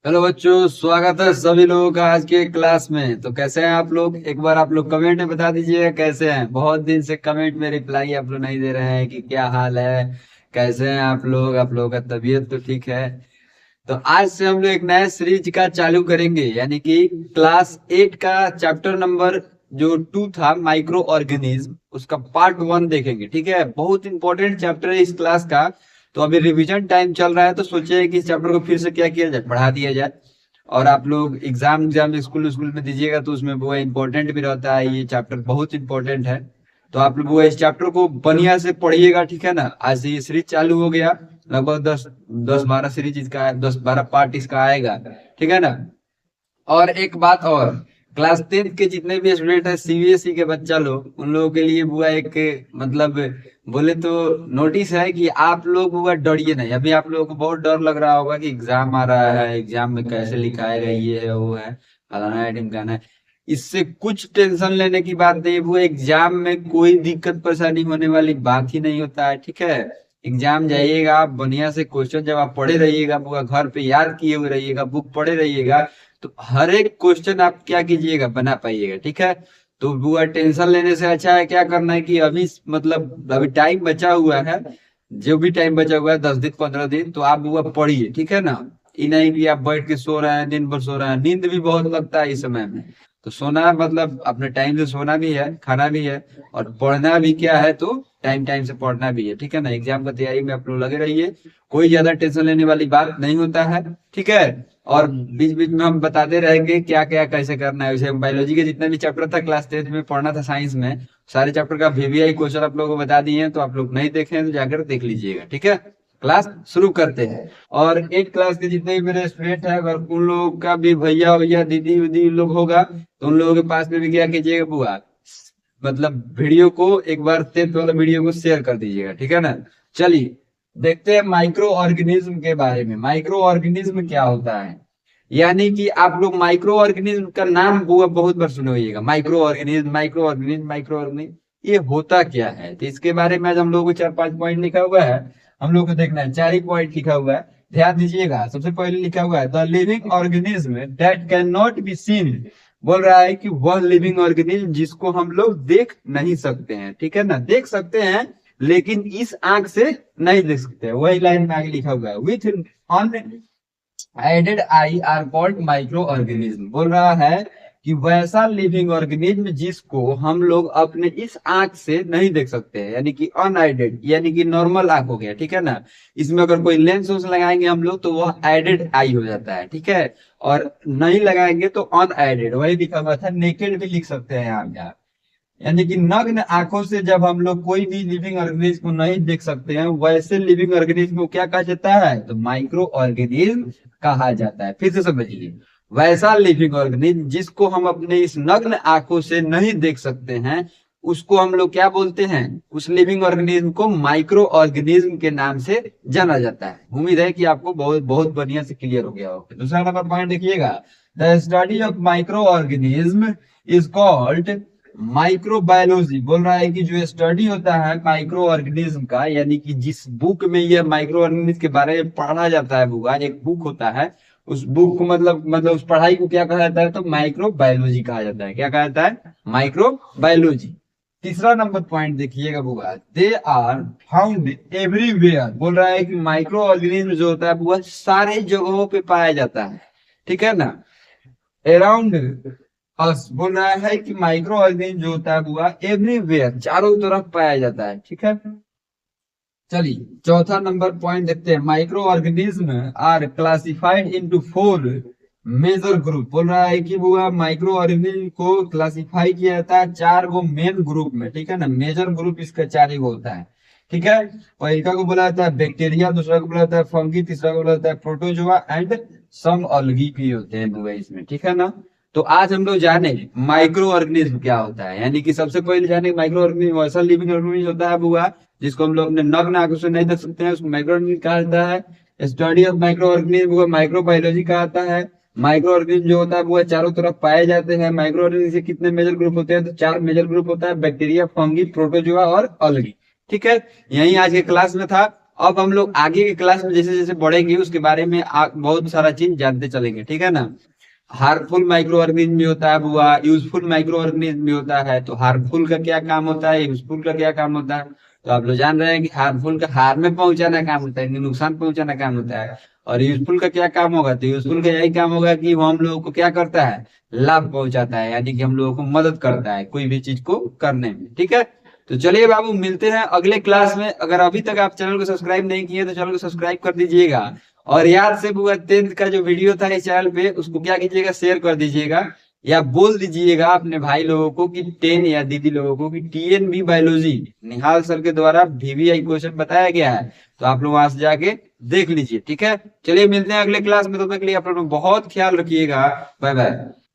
Hello बच्चों, स्वागत है सभी लोगों का आज के क्लास में। तो कैसे हैं आप लोग? एक बार आप लोग कमेंट में बता दीजिए कैसे हैं। बहुत दिन से कमेंट में रिप्लाई आप लोग नहीं दे रहे हैं कि क्या हाल है, कैसे हैं आप लोगों का तबीयत तो ठीक है? तो आज से हम लोग एक नया सीरीज का चालू करेंगे, यानी कि क्लास 8 का चैप्टर नंबर जो 2 था, माइक्रो ऑर्गेनिज्म, उसका पार्ट 1 देखेंगे। ठीक है, बहुत इंपॉर्टेंट चैप्टर है इस क्लास का। तो अभी रिवीजन टाइम चल रहा है, तो सोचे कि इस चैप्टर को फिर से क्या किया जाए, पढ़ा दिया जाए। और आप लोग एग्जाम एग्जाम स्कूल स्कूल में दीजिएगा तो उसमें वो इम्पोर्टेंट भी रहता है, ये चैप्टर बहुत इंपॉर्टेंट है। तो आप लोग वो इस चैप्टर को बढ़िया से पढ़िएगा, ठीक है ना। आज से ये सीरीज चालू हो गया, लगभग 10-12 सीरीज इसका, 10-12 पार्ट इसका आएगा, ठीक है ना। और एक बात और, क्लास 10 के जितने भी स्टूडेंट है, सीबीएसई के बच्चा लोग, उन लोगों के लिए बुआ एक, मतलब बोले तो नोटिस है कि आप लोग बुआ डरिए नहीं। अभी आप लोगों को बहुत डर लग रहा होगा कि एग्जाम आ रहा है, एग्जाम में कैसे लिखाएगा, ये है वो है, फलाना है ढिमकाना है। इससे कुछ टेंशन लेने की बात नहीं। वो एग्जाम में कोई दिक्कत परेशानी होने वाली बात ही नहीं होता है, ठीक है। एग्जाम जाइएगा आप बढ़िया से, क्वेश्चन जब आप पढ़े रहिएगा, बुआ घर पे याद किए हुए रहिएगा, बुक पढ़े रहिएगा, तो हर एक क्वेश्चन आप क्या कीजिएगा, बना पाइएगा, ठीक है। तो बुआ टेंशन लेने से अच्छा है क्या करना है कि अभी, मतलब अभी टाइम बचा हुआ है, जो भी टाइम बचा हुआ है 10 दिन 15 दिन, तो आप बुआ पढ़िए, ठीक है ना। ये नहीं कि आप बैठ के सो रहे हैं, दिन भर सो रहे हैं, नींद भी बहुत लगता है इस समय में। तो सोना मतलब अपने टाइम से सोना भी है, खाना भी है, और पढ़ना भी क्या है, तो टाइम टाइम से पढ़ना भी है, ठीक है ना। एग्जाम का तैयारी में आप लोग लगे रहिए, कोई ज्यादा टेंशन लेने वाली बात नहीं होता है, ठीक है। और बीच बीच में हम बताते रहेंगे क्या क्या कैसे करना है। वैसे बायोलॉजी के जितना भी चैप्टर था क्लास 10 में पढ़ना था साइंस में, सारे चैप्टर का वीवीआई क्वेश्चन आप लोगों को बता दिए हैं। तो आप लोग नहीं देखे हैं तो जाकर देख लीजिएगा, ठीक है। क्लास शुरू करते हैं। और 8 क्लास के जितने भी मेरे स्टूडेंट हैं, अगर उन लोगों का भी भैया भैया दीदी उदी लोग होगा, तो उन लोगों के पास में भी क्या कीजिएगा बुआ, मतलब वीडियो को एक बार 10th वाला वीडियो को शेयर कर दीजिएगा, ठीक है ना। चलिए देखते हैं माइक्रो ऑर्गेनिज्म के बारे में। माइक्रो ऑर्गेनिज्म क्या होता है, यानी कि आप लोग माइक्रो ऑर्गेनिज्म का नाम हुआ बहुत बार सुने होइएगा, microorganism microorganism microorganism. ये होता क्या है, तो इसके बारे में आज हम लोग को 4-5 पॉइंट लिखा हुआ है, हम लोग को देखना है। 4 ही पॉइंट लिखा हुआ है, ध्यान दीजिएगा। सबसे पहले लिखा हुआ है the living organism that can not be seen. बोल रहा है कि वह लिविंग ऑर्गेनिज्म जिसको हम लोग देख नहीं सकते हैं, ठीक है ना। देख सकते हैं लेकिन इस आंख से नहीं देख सकते, वही लाइन में आगे लिखा हुआ है, with added I are called microorganism. बोल रहा है कि वैसा लिविंग ऑर्गेनिज्म जिसको हम लोग अपने इस आंख से नहीं देख सकते हैं, यानी कि अनआइडेड, यानी कि नॉर्मल आंख हो गया, ठीक है ना। इसमें अगर कोई लेंस वेंस लगाएंगे हम लोग तो वह एडेड आई हो जाता है, ठीक है। और नहीं लगाएंगे तो अनआइडेड, वही लिखा हुआ था, नेकेड भी लिख सकते हैं आप यहाँ। यानी कि नग्न आंखों से जब हम लोग कोई भी लिविंग ऑर्गेनिज्म को नहीं देख सकते हैं, वैसे लिविंग ऑर्गेनिज्म को क्या कहा जाता है, तो माइक्रो ऑर्गेनिज्म कहा जाता है। फिर से समझिए, वैसा लिविंग ऑर्गेनिज्म जिसको हम अपने इस नग्न आंखों से नहीं देख सकते हैं, उसको हम लोग क्या बोलते हैं, उस लिविंग ऑर्गेनिज्म को माइक्रो ऑर्गेनिज्म के नाम से जाना जाता है। उम्मीद है कि आपको बहुत बहुत बढ़िया से क्लियर हो गया होगा। दूसरा नंबर पॉइंट देखिएगा, the study of micro organism is called microbiology. बोल रहा है कि जो स्टडी होता है माइक्रो ऑर्गेनिज्म का, यानी कि जिस बुक में ये माइक्रो ऑर्गेनिज्म के बारे में पढ़ा जाता है, बुआ एक बुक होता है, उस बुक को मतलब उस पढ़ाई को क्या कहा जाता है, तो माइक्रो बायोलॉजी कहा जाता है। क्या कहा जाता है, माइक्रो बायोलॉजी। तीसरा नंबर पॉइंट देखिएगा बुआ, दे आर फाउंड एवरीवेयर। बोल रहा है कि माइक्रो ऑर्गेनिज्म जो होता है बुआ सारे जगहों पे पाया जाता है, ठीक है ना। अराउंड अस, बोल रहा है कि माइक्रो ऑर्गेनिज्म जो होता है बुआ एवरीवेयर, चारों तरफ पाया जाता है, ठीक है। चलिए चौथा नंबर पॉइंट देखते हैं, microorganism are classified into 4 major group. बोल रहा है कि बुआ माइक्रो ऑर्गेनिज्म को क्लासिफाई किया जाता है 4 गो मेन ग्रुप में, ठीक है ना। मेजर ग्रुप इसका 4 ही होता है, ठीक है। और एक को बोला जाता है बैक्टीरिया, दूसरा को बोला जाता है फंगी, तीसरा को बोला जाता है प्रोटोजोआ, एंड सम अलगी भी होते हैं बुआ इसमें, ठीक है ना। तो आज हम लोग जाने माइक्रो ऑर्गेनिज्म क्या होता है, यानी कि सबसे पहले जाने माइक्रो ऑर्गेनिज्म वैसा लिविंग ऑर्गेनिज्म होता है बुआ जिसको हम लोग अपने नग्न आंखों से नहीं देख सकते हैं, उसको माइक्रो ऑर्गेनिज्म कहा जाता है। स्टडी ऑफ माइक्रो ऑर्गेनिज्म वो माइक्रो बायोलॉजी कहा जाता है। माइक्रो ऑर्गेनिज्म जो होता है वो चारों तरफ पाए जाते हैं। माइक्रो ऑर्गेनिज्म से कितने मेजर ग्रुप होते हैं, तो 4 मेजर ग्रुप होता है, बैक्टीरिया फंगी प्रोटोजोआ और अलगी, ठीक है। यही आज के क्लास में था। अब हम लोग आगे के क्लास में जैसे जैसे बढ़ेंगे उसके बारे में बहुत सारा चीज जानते चलेंगे, ठीक है ना। हार्मफुल माइक्रो ऑर्गेनिज्म भी होता है बुआ, यूजफुल माइक्रो ऑर्गेनिज्म भी होता है। तो हार्मफुल का क्या काम होता है, यूजफुल का क्या काम होता है। तो आप लोग जान रहे हैं कि हार्मफुल का हार्म में पहुंचाना काम होता है, यानी नुकसान पहुंचाना काम होता है। और यूजफुल का क्या काम होगा, तो यूजफुल का यही काम होगा कि वो हम लोगों को क्या करता है, लाभ पहुंचाता है, यानी कि हम लोगों को मदद करता है कोई भी चीज को करने में, ठीक है। तो चलिए बाबू, मिलते हैं अगले क्लास में। अगर अभी तक आप चैनल को सब्सक्राइब नहीं किए तो चैनल को सब्सक्राइब कर दीजिएगा। और याद से बुआ 10th का जो वीडियो था इस चैनल पे, उसको क्या कीजिएगा, शेयर कर दीजिएगा। या बोल दीजिएगा अपने भाई लोगों को कि 10 या दीदी लोगों को कि टीएनबी बायोलॉजी निहाल सर के द्वारा वीवीआई क्वेश्चन बताया गया है। तो आप लोग वहां से जाके देख लीजिए, ठीक है। चलिए मिलते हैं अगले क्लास में, तो तब तक के लिए आप लोग बहुत ख्याल रखिएगा। Bye bye.